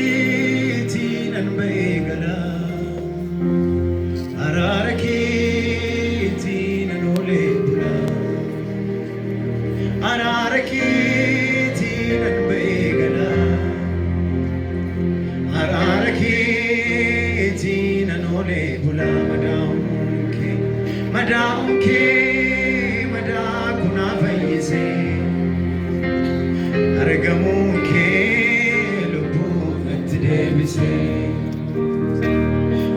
Ararakeetiin anbeegala Ararakeetiin anolee bula Ararakeetiin anbeegala Ararakeetiin anolee bula Madaunke madaa kunaa fayyise Argamunke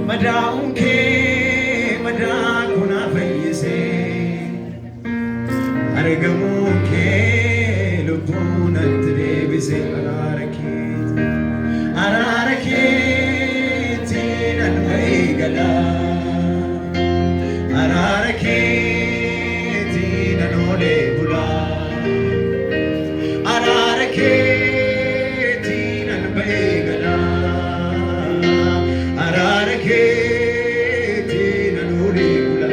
Madaunke madaa kunaa fayyise Argamunke lubbuun atti deebise Ararakeetiin anbeegala Ararakeetiin anolee bula Ararakeetiin anbeegala Ararakeetiin anolee bula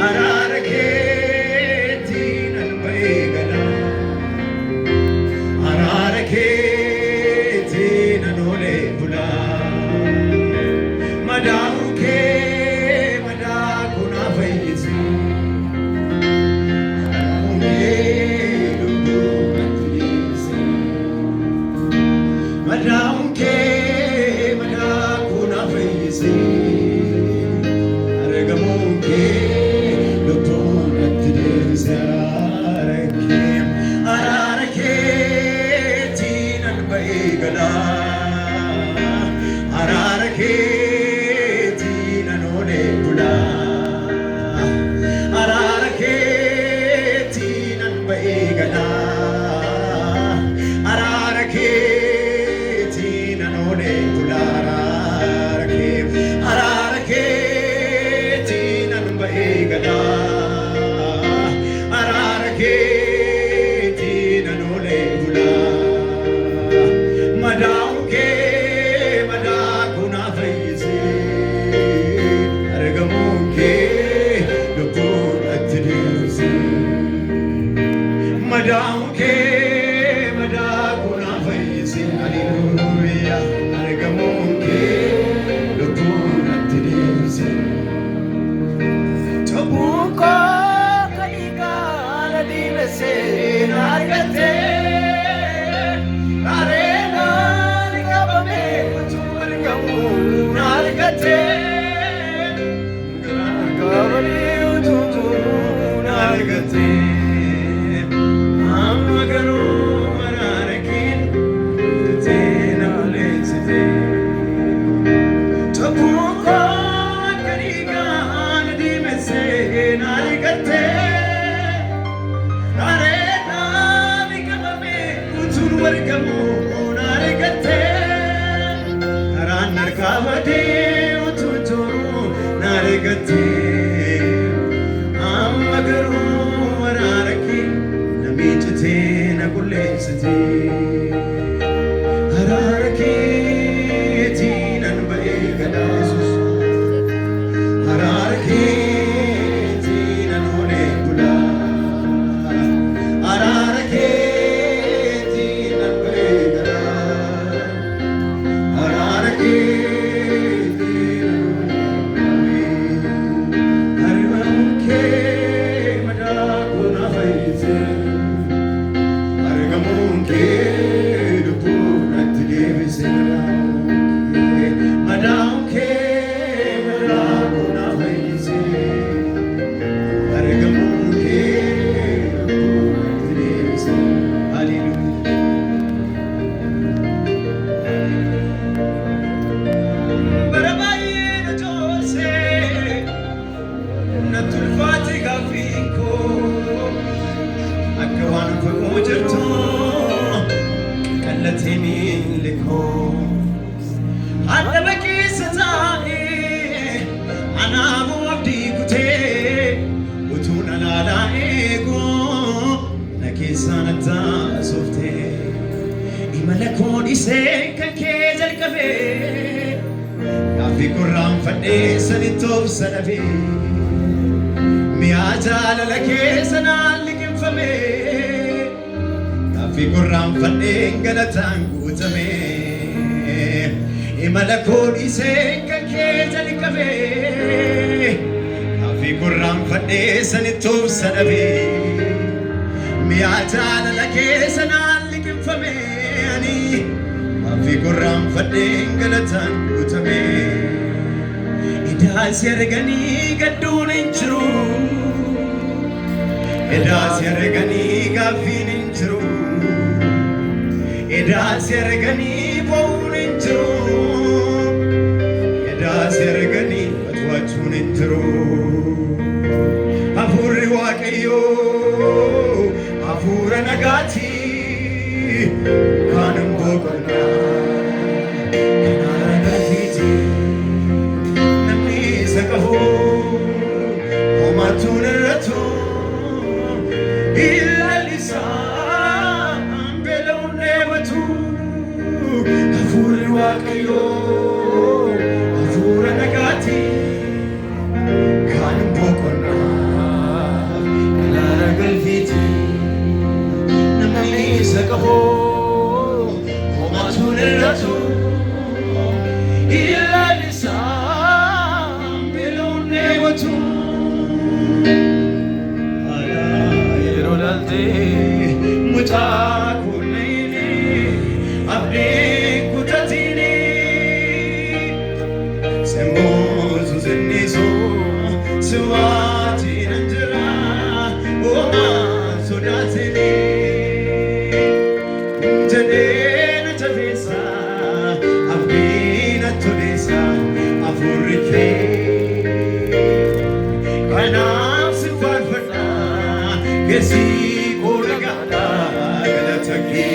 Ararakeetiin anbeegala Ararakeetiin anolee bula Madaunke Madaunke madaa kunaa fayyise Argamunke lubbuun atti deebise Ararakeetiin anbeegala Ararakeetiin anolee bula Ararakeetiin anbeegala Ararakeetiin anolee bula Ararakeetiin anbeegala Ararakeetiin anolee bula Madaunke madaa kunaa fayyise Argamunke lubbuun atti deebise Madaunke madaa kunaa fayyise Hallelujah Argamunke lubbuun atti deebise Tobuko kanikaa diimese argate Areenaan qabame utuu argamuun argate Qabame utuu argate Amma garuu Ararakeetiin teen aleessite Tobuko kanikaa diimese argate Areenaan qabame utuu argamuun argate Karaan harkaa badee utuu jiruu argate Amma garuu Ararakeetiin na miicitee na qulleessite Ararakeetiin anbeegala Ararakeetiin anolee bula Ararakeetiin anbeegala Ararakeetiin Argamunke madaa kunaa fayyise Argamunke lubbuun atti deebise Madaunke madaa kunaa fayyise Argamunke lubbuun atti deebise Hallelujah Bara baay'ee na joorsee natti ulfaate gaaffii koo akka waan fagoo jirtu kallatee miilli koo Adaba keessa taa'ee anaamuu abdii kutee utuun alaalaa eeguu na keessaan attaasuftee imala koo dhisee kan kee jalqabee gaaffii qorraanfadhee sanitti obsa dhabee mi'aa jaalala keessa naan liqimfamee Afi gurraan fadheen galataan guutame imala koodhisee kan kee jalqabe afi gurraan fadhee sanittuuf sadhabe mi'aa jaalala keessa naan liqimfame ani afi gurraan fadheen galataan guutame idaasi arganii gadduun hin jiru idaasi arganii gaaffiin hin jiru idaasi arganii bo'uun hin jiru idaasi arganii atuwaachuun hin jiru hafuurri waaqayyoo hafuura nagaati kan hin boqonnaa kan argatiiti namni isa qabu homaatuun irratu ilaalisa hafuurri waaqayyoo hafuura nagaati kan hin boqonnaa kan aragalfiiti namni isa qabu homaatuun irratu ilaalisa beela'uun dheebatu yeroo laaltee mucaa abdii kutatini sembozu zenniso suwati nanjira oma sodatini jedena tafisa abdina todesa afurike kanaf sifarfata kesi kolagada galataki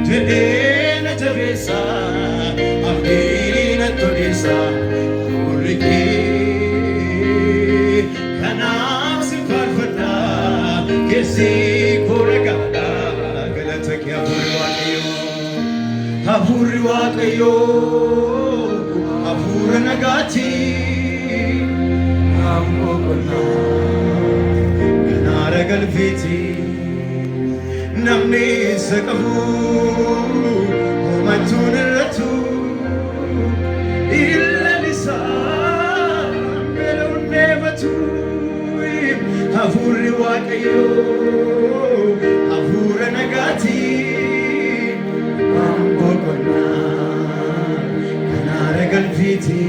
jedena tafisa abdina todesa afurike kanaf sifarfata kesi kolagada galataki hafuurri waaqayyoo hafuura nagaati kan boqonnaa kan aragalfiiti namni isa qabu homaatuun irratu ilaalisa beela'uun dheebatu hafuurri waaqayyoo hafuura nagaati kan boqonnaa kan aragalfiiti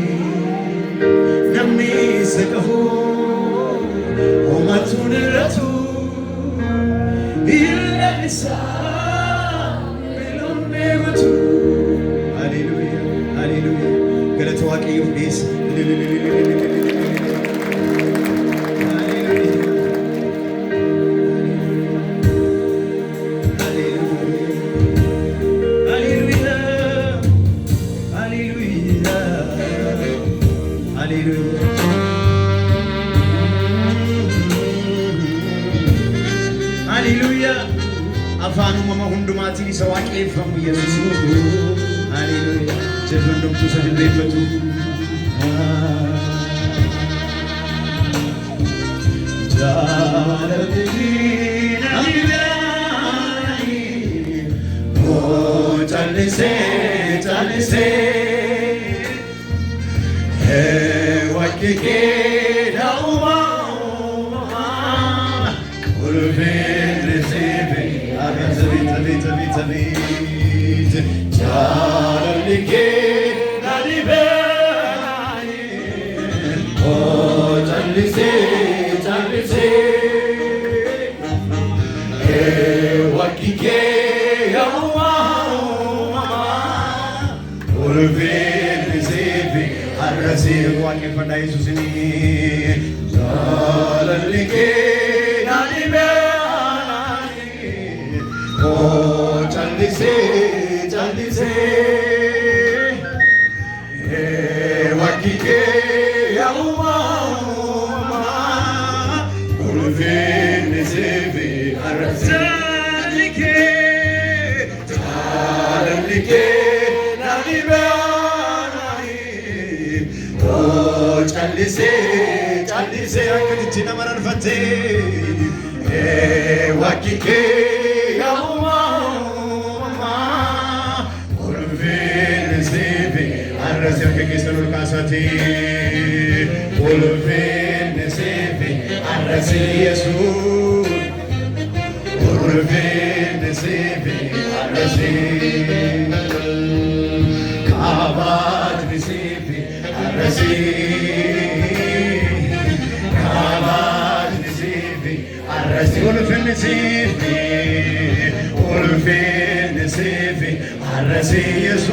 namni isa qabu homaatuun irratu ilaalisa beela'uun dheebatu. Haleluuyaa haleluuyaa galata waaqayyoof dhiyeessa. Haleluuyaa afaan uumama hundumaatiin isa waaqeffamu Yesuus. Haleluuyaa jedhu hundumtuu isa jilbeeffatu. Jaalalli namni biraanii oo callisee callisee waaqni kee daa'umaa ulfeen recebe abit jaalalli kee nani beelaayi oo callisee waaqni kee daa'umaa ulfeen recebe arrasee waaqeffadhaa Yesuusinii jaalalli kee nani beelaayi oo callisee waaqni kee daa'umaa ulfeen recebe arrasee jaalalli kee nani beelaayi oo callisee akkasitti nama rarfattee wakike yauma ulvin zivi arrasi akkeessanul kaasati ulvin zivi arrasi yesus ulvin zivi arrasi kabat zivi arrasi arrasi ulvin zivi arrasi yesus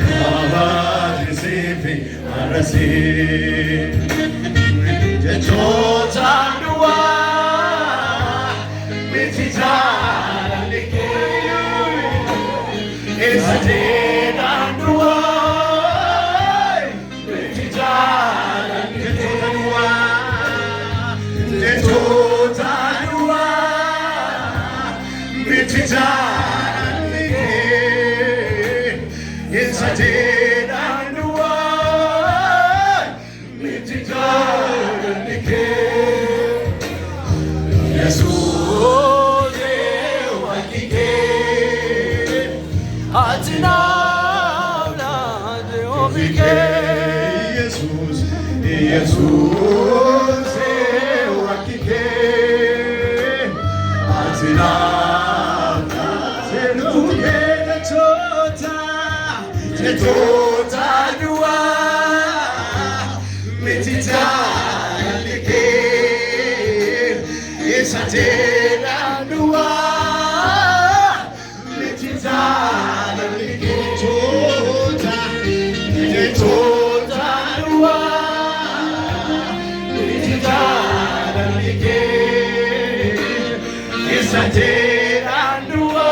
kabat zivi arrasi jechota dua mitijala likeyu esatena dua mitijala likeyu jechota dua mitijala likeyu esatena dua mitijala likeyu yesus wakike atina na deovike yesus yesus wakike atina na deovike jechota dua mitijala likeyu esatena dua mitijala likeyu jechota dua mitijala likeyu esatena dua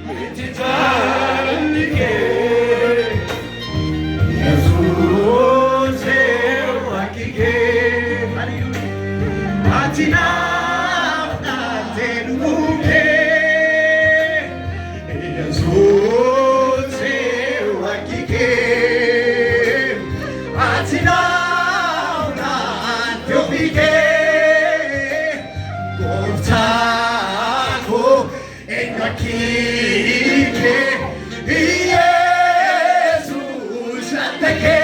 mitijala likeyu yesus wakike atina na tenuke yesus wakike atina na tenuke goftako enakike yesus atake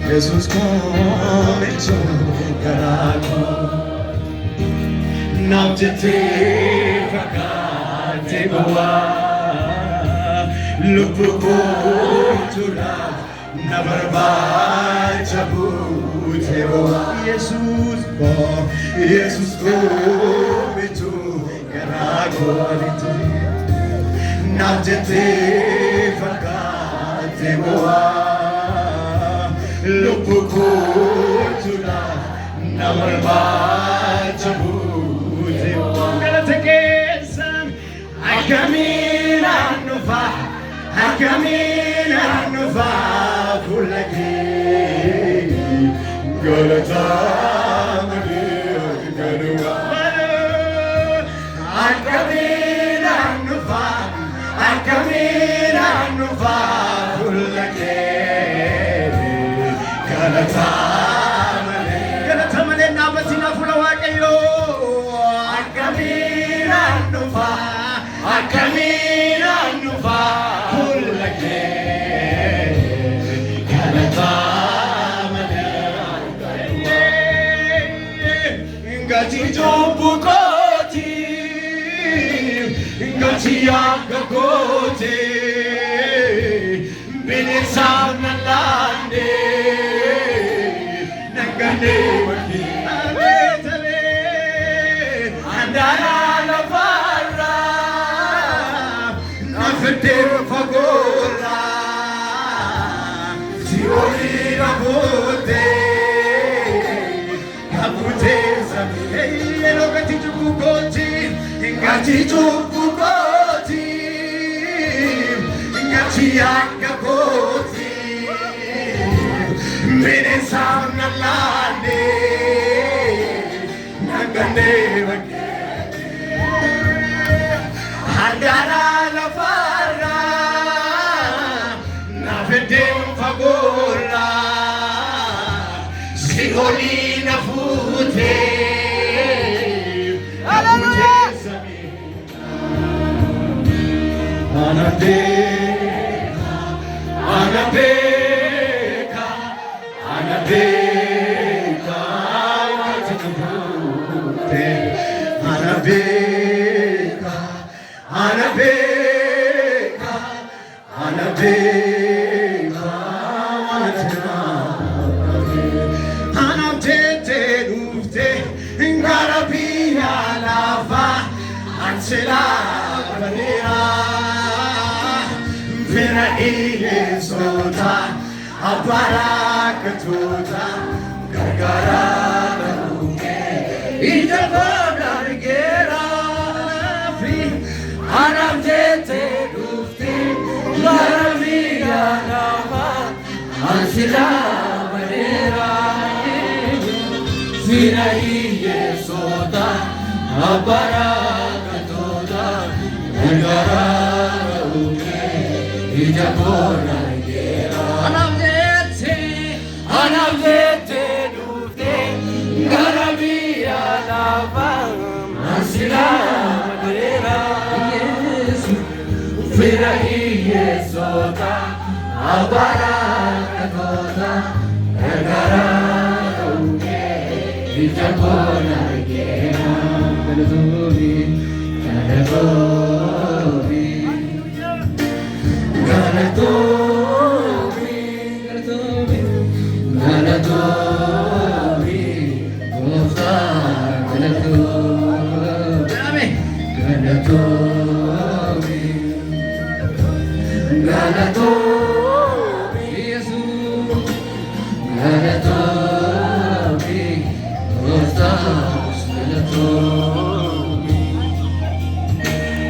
Jesus começou caraco não te teve te boa lupo cultura na barbacha te boa Jesus começou caraco não te teve te boa lupo cultura na barbaacha buute galata keessan akkamiinaan dhufa akkamiinaan dhufa fuula kee galataa malee galuma akkamiinaan dhufa akkamiinaan dhufa fuula kee galataa malee naabbatina fuula waaqayyoo akkamiinaan dhufa akkamiinaan dhufa fuula kee galataa malee gatii cubbuu kootii gatii akka kootii bineensaaf na laandee nangandee wakii abeetalee handaara lafaarraa nafetee fagoorraa si olii kabuutee samii yeroo gatii cubbuu kootii gatii cubbuu kootii gatii akka kootii bineensaaf na laandee nangandee wakii handaara lafaarraa nafetee fagoorraa si olii na fuutee kabuutee samii anabeka anabeka anabeka watikubute anabeka anabeka anabeka watikubute anabtete dufte ngarabia lava ansela banera vera ile sota abarakatuta gargara nuke ijabana gera fi anabtete dufte ngarabia lava ansela banera vera ile sota abarakatuta gargara nuke ijabana gera anavete dufte garabia lava ansila madera Yesu fira Yesota abarakatoda gargara uke ijabona gera galatobi galatobi galatobi gosa galatobi galatobi